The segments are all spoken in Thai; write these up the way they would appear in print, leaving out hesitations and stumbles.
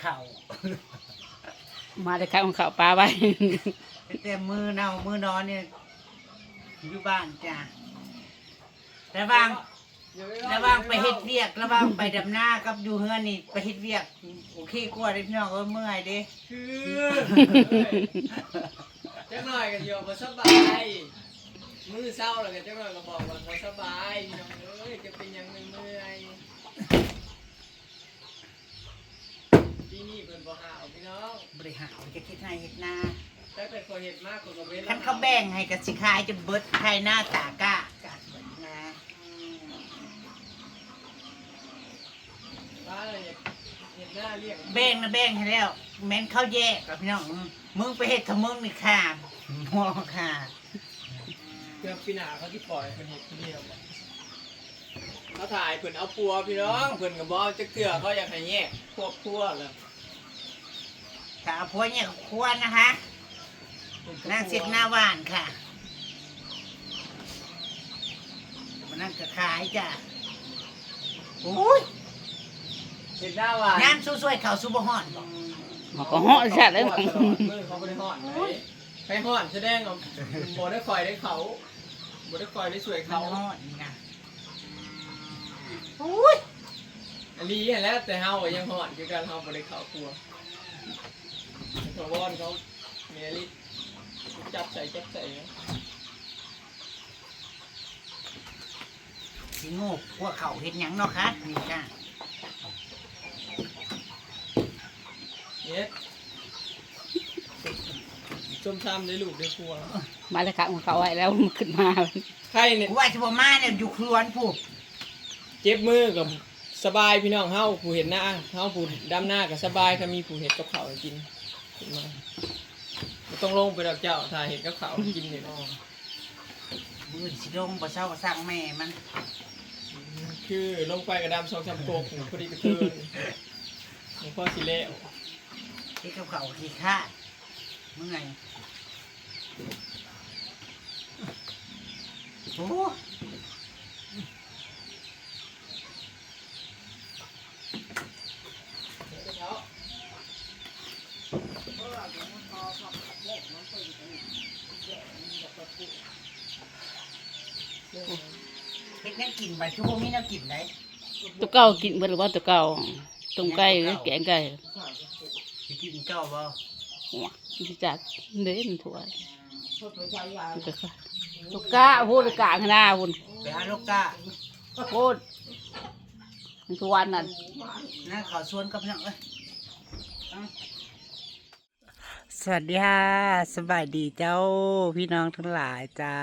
เข่ามาได้ขายของเขาปลาไว้แต่มือเน่ามือนอนเนี่ยอยู่บ้านจ้ะระวังไปเฮ็ดเวียกระวังไปดำหน้ากับอยู่เฮือนนี่ไปเฮ็ดเวียกโอเคกว่าเด้พี่น้องเมื่อยเด้คือจังหน่อยก็อยู่บ่สบายมื้อเช้าแล้วก็จังหน่อยก็บอกว่าบ่สบายพี่น้องเอ้ยจะเป็นหยังเมื่อยปีนี้เพิ่นบ่หาวพี่น้องบริหารจะคิดให้เฮ็ดหน้าแต่เป็นคนเฮ็ดมากกว่าเว้นคันเขาแบ่งให้กับสิขายจนเบิดใครหน้าตากะกัดเบิดนะว่าเลยเฮ็ดหน้าเรียกแบ่งนะแบ่งให้แล้วแม่นเขาแยกกับพี่น้องมึงไปเฮ็ดถ้ามึงนี่ค่ะหัวค่ะเพื่อปีหน้าเขาที่ปล่อยเพิ่นเฮ็ดคนเดียวเขาถ่ายเพิ่นเอาปัวพี่น้องเพิ่นก็บ่เอาจักเทื่อเขาอยากให้แยกครัวแล้วถ้าเอาพวกเนี่ยควรนะคะนางเสียดหน้าหวานค่ะมันนั่งก็ขายจ้ะโอ้ย เฮ็ดหน้าหวานน้ำสู้ๆเขาสู้บ่ฮ้อนบ่มันก็ห่อชาติเลยมือเขาบ่ได้ฮ้อนไหนใครฮ้อนแสดงว่าบ่ได้คอยได้เขาบ่ได้คอยได้สวยเขา ฮ้อนนี่นะโอ้ย อันนี้แล้วแต่เฮายังฮ้อนคือกันเฮาบ่ได้เข้าครัวเขาวอนเขาเมียลิจับใส่นะ สิโง่พวกเขาเฮ็ดหยังเนาะคะนี่จ้ะเนี่ยส้มตำได้ลูกได้ครัวมาได้ขายของเขาไว้แล้วมันขึ้นมาใครเนี่ยว่าสิบ่มาเนี่ยอยู่ครัวผู้เจ็บมือกับสบายพี่น้องเฮาผู้เห็นหน้าเฮาผู้ดำหน้ากับสบายถ้ามีผู้เห็ดกับข้าวให้กินขึ้นมาบ่ต้องลงไปดอกเจ้าถ้าเห็ดกับข้าวให้กินนี่เนาะมื้อสิลงบ่เช้าก็สั่งแม่มันคือลงไปกระดำ2-3โกกพอดีกระเทินหลวงพ่อสิแล้ว เฮ็ดกับเขาขี้ข้าเมื่อยโอ้เฮ็ดแนวกินไปคือบ่มีแนวกินได้ตัวเก่ากินเบิดหรือว่าตัวเก่าต้มไก่หรือแกงไก่สิกินเก่าบ่หัวสิจัดเด่นถั่วตัวกะพูดกะขนาดพูดไปหาลูกกะพูดทุกวันนั่นนะขอชวนกับพี่น้องเอ้ยสวัสดีค่ะสบายดีเจ้าพี่น้องทั้งหลายจ้า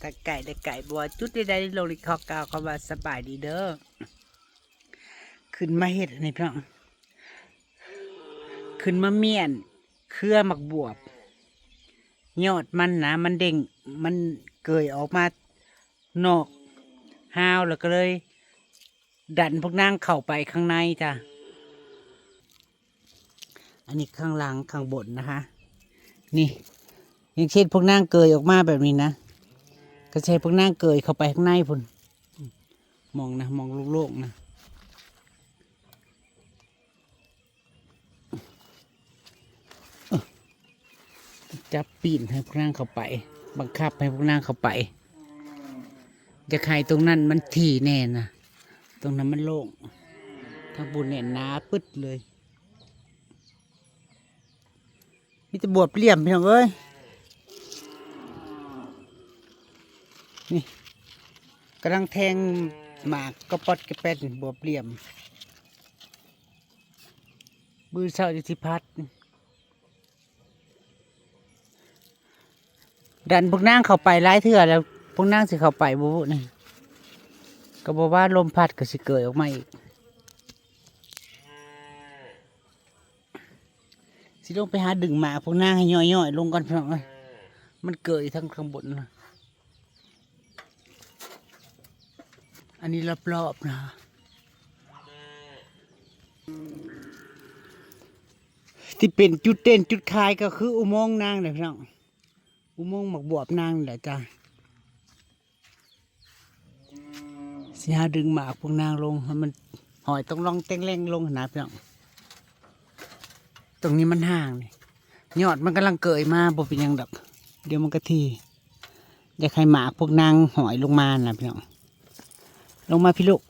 ตะไก่ได้ไก่บัวจุดได้ลงในข้อเก่าเขาว่าสบายดีเด้อขึ้นมาเห็ดอันนี้พี่น้องขึ้นมาเมียนเครือหมักบวบยอดมันนะมันเด้งมันเกยออกมานอกห้าวแล้วก็เลยดันพวกนางเข้าไปข้างในจ้ะอันนี้ข้างหลังข้างบนนะคะนี่อย่างเช่นพวกนางเกยออกมาแบบนี้นะก็ใช้พวกนางเกยเข้าไปข้างในพุ่นมองนะมองโล่งๆนะจับปีนให้พวกนางเข้าไปบังคับให้พวกนางเข้าไปจะใครตรงนั้นมันถี่แน่นะตรงนั้นมันโล่งทางบุญเนี่ยหนาปึ๊ดเลยมีแต่บวบเหลี่ยมพี่น้องเอ้ยนี่กำลังแทงหมากกระปอดกระแปดบวบเหลี่ยมบือเศร้าจิติพัฒน์ดันพวกนางเข้าไปไล่เถื่อแล้วพวกนางสิเข้าไปบุบุนี่ก็บอกว่าลมพัดก็สิเกิดออกมาอีกสิลงไปหาดึงหมาพวกนางให้ย่อยๆลงก่อนพี่น้องเอ้ยมันเกิดทั้งข้างบนนะอันนี้รอบๆนะที่เป็นจุดเด่นจุดคายก็คืออุโมงค์นางเลยพี่น้องอุโมงค์หมักบวบนางแหละจ้าสิหาดึงหมากพวกนางลงให้มันหอยต้องลองเต้งเร่งลงนะพี่น้อง ตรงนี้มันห่างนี่ยอดมันกำลังเกยมาบ่เป็นหยังดอกเดี๋ยวมันก็ทีอยากให้หมากพวกนางหอยลงมานะพี่น้องลงมาพี่ลูก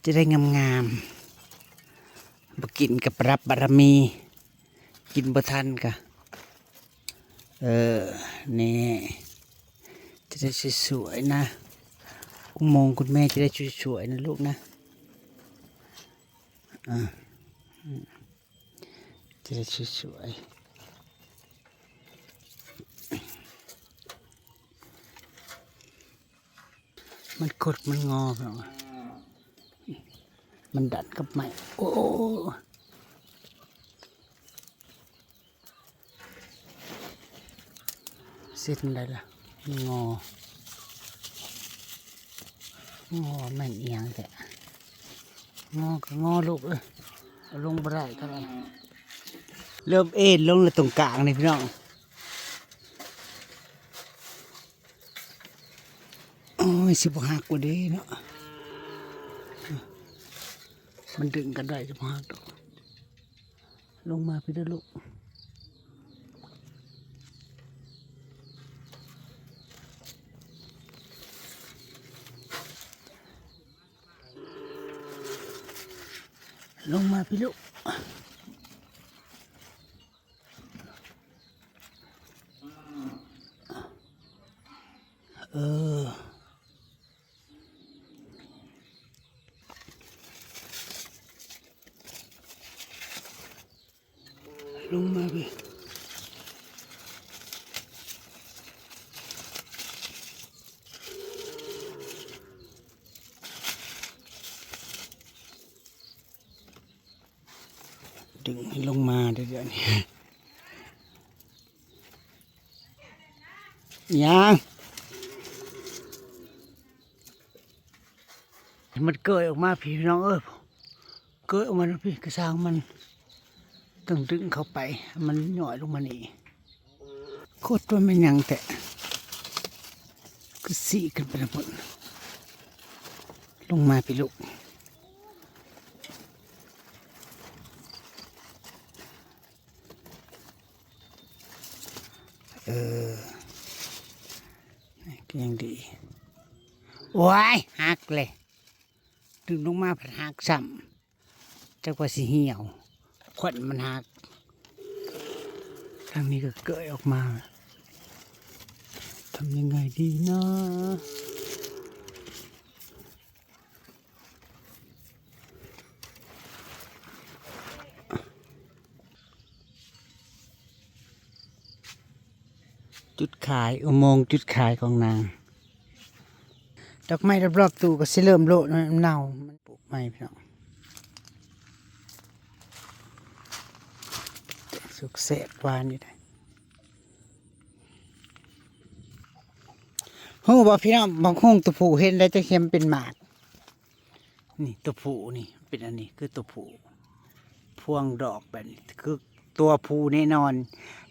จะได้งามๆบ่กินกับรับบารมี กินบ่ทันกะนี่จะได้สวยๆนะอุโมงค์คุณแม่จะได้สวยๆนะลูกนะจะได้สวยๆมันกดมันงอเนาะมันดันกับไม้โอ้เส้นได้ละงอแม่นเอียงแต่งอก็งอลูกเลยเอาลงบ่ได้ก็ได้เริ่มเอ็นลงเลยตรงกลางนี่พี่น้องโอ้ยสิบหักกว่าดีเนาะมันดึงกันได้สิบหักดอกลงมาพี่เด้อลูกลงมาพี่ลูกลงมาพี่ดึงให้ลงมาเดี๋ยวนี้ยังมันเกิดออกมาพี่น้องเกิดออกมาพี่กระซังมันต้องดึงเข้าไปมันหน่อยลงมานี่โคตรตัวมันยังแต่ก็สีกันไปหมดลงมาพี่ลูกก็ยังดีว้ายหักเลยดึงลงมาผัดหักซ้ำจักว่าสิเหี่ยวขวัญมันหักทางนี้ก็เกิดออกมาทำยังไงดีนะจุดขายอุโมงค์จุดขายของนางดอกไม้รอบๆตู้ก็สิเริ่มโลดเน่ามันปลูกไม้พี่น้องสุกเสพวานอยู่ได้โอ้บอกพี่น้องบางห้องตัวผู้เห็นได้จะเค็มเป็นหมากนี่ตัวผู้นี่เป็นอันนี้คือตัวผู้พวงดอกแบบนี้คือตัวผู้แน่นอน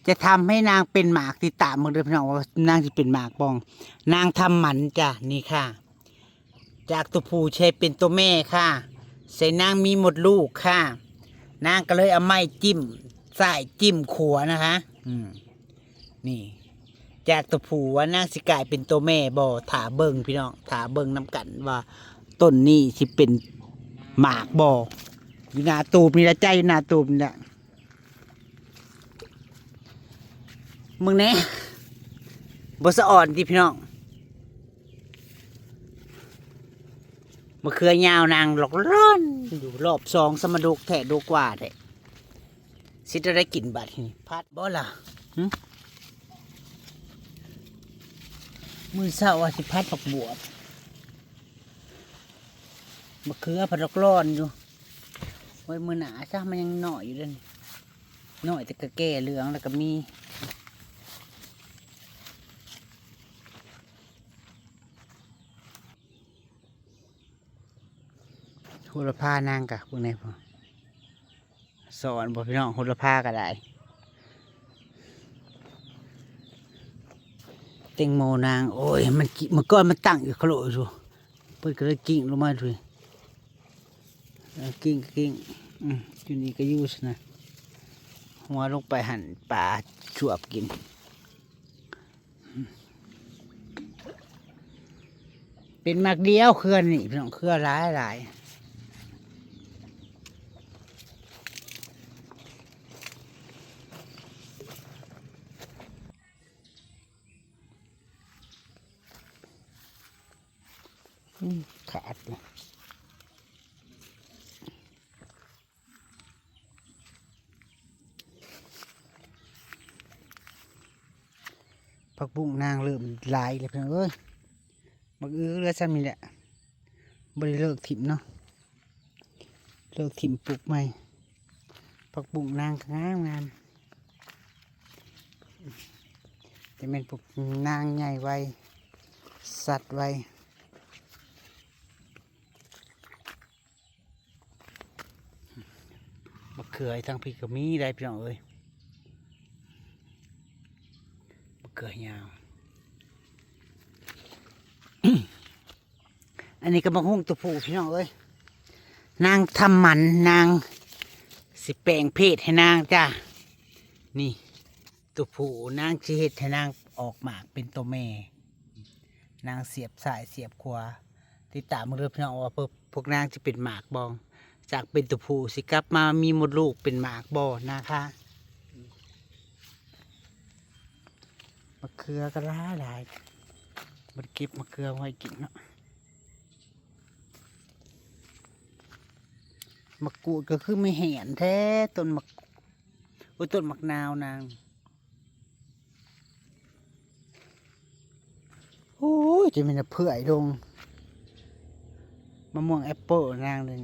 จะทำให้นางเป็นหมากติดตามมึงเลยพี่น้องว่านางจะเป็นหมากบองนางทำหมันจ้ะนี่ค่ะจากตัวผู้ใช้เป็นตัวแม่ค่ะใส่นางมีหมดลูกค่ะนางก็เลยเอาไม้จิ้มใส่จิ้มขัวนะคะนี่จากตัวผู้ว่านางสิกลายเป็นตัวแม่บ่ถาเบิงพี่น้องถาเบิงน้ำกันว่าต้นนี้สิเป็นหมากบ่อยู่หน้าตูบนี่ละใจอยู่หน้าตูบนี่ละมึงแน่บสะอ่อนที่พี่น้องมะเขือยาวนางหลอกร้อนอยู่รอบ2สมดุกแถดูกว่าแท้สิจะได้กินบัดนี่พัดบ่ล่ะมือเศร้าว่าสิพัดผักบวบมะเขือผัดหลอกร้อนอยู่ไว้มือหนาซะมันยังหน่อยอยู่ด้วยหน่อยแต่ก็แก่เหลืองแล้วก็มีโหระพานางกะพวกนี้พอสอนบอกพี่น้องโหระพาก็ได้เต็งโมนางโอ้ยมันก้อนมันตั้งอยู่ขลุ่ยดูเพิ่นก็เลยกิ่งลงมาดูกิ่งอยู่นี่ก็ยูสนะ หัวลงไปหั่นปลาชวบกินเป็นมักเดียวเครือนี่พี่น้องเครือหลายหลายขาดเลยผักบุ้งนางเริ่มลายเลยเพื่อนเอ้ยบักแล้วซ้ำนี่แหละบริเลิกถิ่มเนาะเลิกถิ่มปลูกใหม่ผักบุ้งนางงามงามจะเป็นปลูกนางใหญ่ไวสัตว์ไวมะเขือทั้งพี่ก็มีได้พี่น้องเอ้ยมะเขือยาว อันนี้ก็มาหุ้งตัวผู้พี่น้องเอ้ยนางทำหมันนางสิแปลงเพศให้นางจ้านี่ตัวผู้นางชีเฮ็ดให้นางออกหมากเป็นตัวแม่นางเสียบสายเสียบขวาติดตามมือเรือพี่น้องว่าพวกนางจะเป็นหมากบองจากเป็นตัวผู้สิกลับมามีมดลูกเป็นหมากบอนะคะมะเขือก็หลายมันเก็บมะเขือไว้กินเนาะมะกรูดก็คือไม่เห็นแท้ต้นมะต้นมะนาวนางโอ้ยจะมีแต่เผื่อยลงมะม่วงแอปเปิลนางเลย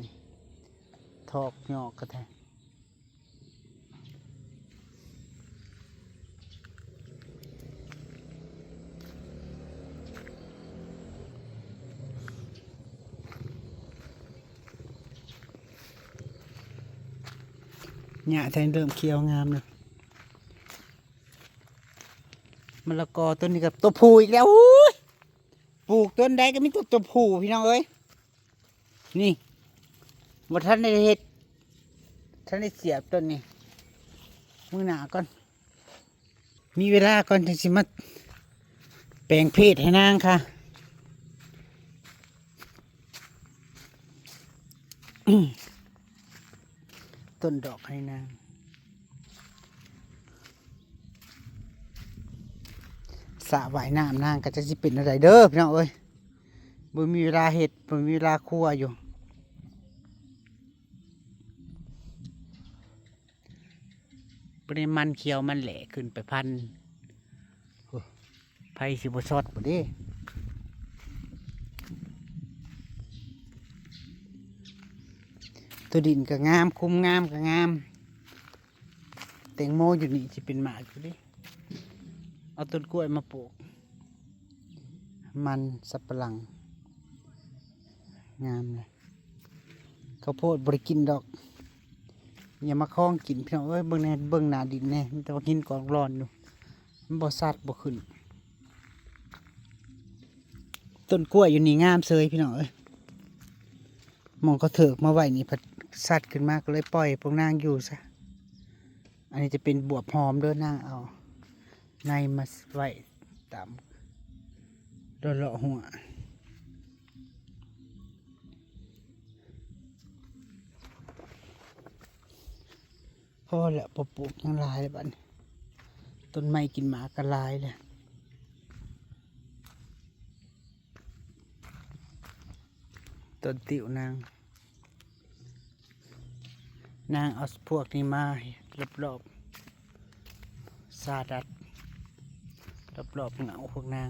ทอกหยอกกระแทกเนี่ยแทนเริ่มเคี้ยวงามเลยมะละกอต้นนี้กับตัวผู้อีกแล้วปลูกต้นใดก็มีตัวผู้พี่น้องเอ้ยนี่ว่าท่านได้เห็ดท่านได้เสียบต้นนี้มือหนาก่อนมีเวลาก่อนถึงสิมาแปลงเพศให้นางค่ะต้นดอกให้นางสระว่ายน้ำนางก็จะสิเป็นอะไรเด้อพี่น้องเอ้ยบ่มีเวลาเห็ดบ่มีเวลาคั่วอยู่ปริมาณเคี้ยวมันแหละขึ้นไปพันไผ่สิบสอดบ่เด้ตัวดินก็งามคุ้มงามก็งามแตงโมอยู่นี่สิเป็นหมากอยู่ดิเอาต้นกล้วยมาปลูกมันสับปะหลังงามเลยข้าวโพดบริกินดอกอย่ามาคล้องกินพี่น้องเอ้ยเบิ่งแน่เบิ่งหน้าดินแน่มันจะมากินกองร้อนอยู่มันบ่ซัดบ่ขึ้นต้นกล้วยอยู่นี่งามเซยพี่น้องเอ้ยมองเขาเถิกมาไว้นี่พัดซัดขึ้นมาก็เลยปล่อยพวกนางอยู่ซะอันนี้จะเป็นบวบหอมเด้อนางเอาในมาไว้ตามเลาะหัวพอแล้วปลูกยังลายเลยบ้านต้นไม้กินหมากระลายเลยต้นติ๋วนางเอาพวกนี้มารอบๆซาดัดรอบๆเหงาพวกนาง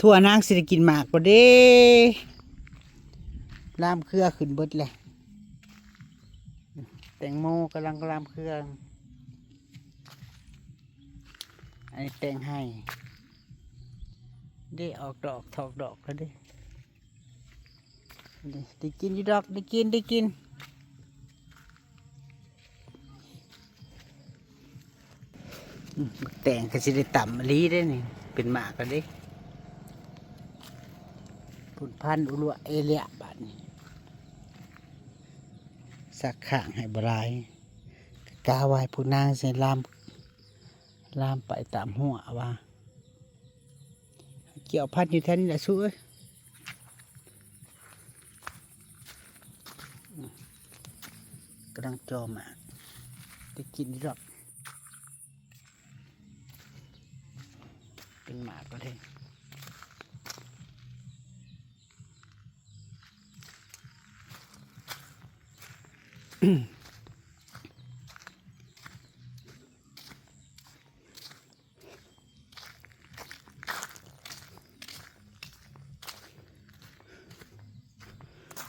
ทั่วนางสิได้กินหมากบ่เด้ลามเครือขึ้นเบิดเลยแตงโมกำลังลามเครืออันนี้แตงให้ได้ออกดอกถอกดอกแล้วได้กินอยู่ดอกได้กินแต่งก็สิได้ต่ำมะลิได้นี่เป็นหมากกันดิผุนพันธุ์อุลัวเอเลียบาดนี่ สักข้างให้บรายกาไว้ผู้นางเสลามไปตามหัวว่าเกี่ยวพัดอยู่แท่นี้แหละสู้เอ้ยกำลังจอมอ่ะจะกินหรอกเป็นหมาก็ได้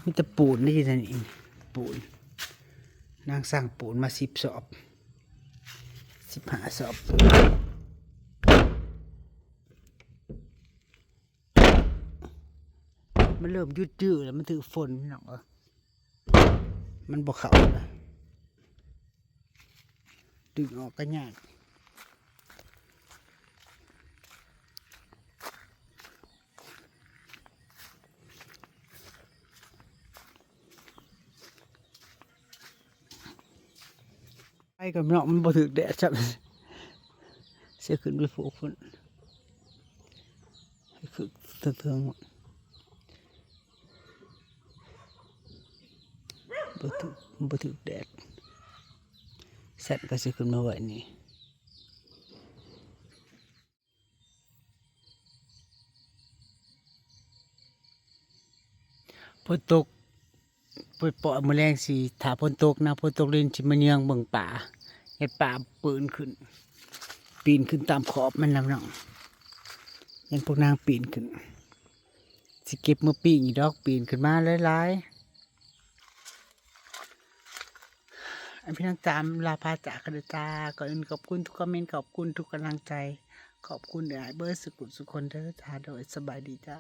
มีแต่ปูนนี่ท่านเองปูนนางสั่งปูนมา10 สอบ15 สอบมันเริ่มยืดแล้วมันถือฝนพี่น้องมันบ่เข้านะดึงออกก็ยากไอ้กับเนาะมันบ่ถึกแดดจับเสียขึ้นไปโผล่ฝนให้คือเทืองๆหมดบ่ถึกแดดแซดก็สิขึ้นมาไว้นี่ฝนตกปล่อยแมลงสิถ้าฝนตกนะฝนตกเล่นสิมาเยืองเบิ่งป่าเฮ็ดป่าปืนขึ้นปีนขึ้นตามขอบมันนำน้องเห็นพวกนางปีนขึ้นสิเก็บมือปีอีดอกปีนขึ้นมาหลายๆอันพี่น้องจามลาพาจากกันตาก่อนอื่นขอบคุณทุกคอมเมนต์ขอบคุณทุกกำลังใจขอบคุณเดี๋ยวเบอร์สุขุสุคนเด้อจ้าโดยสบายดีเจ้า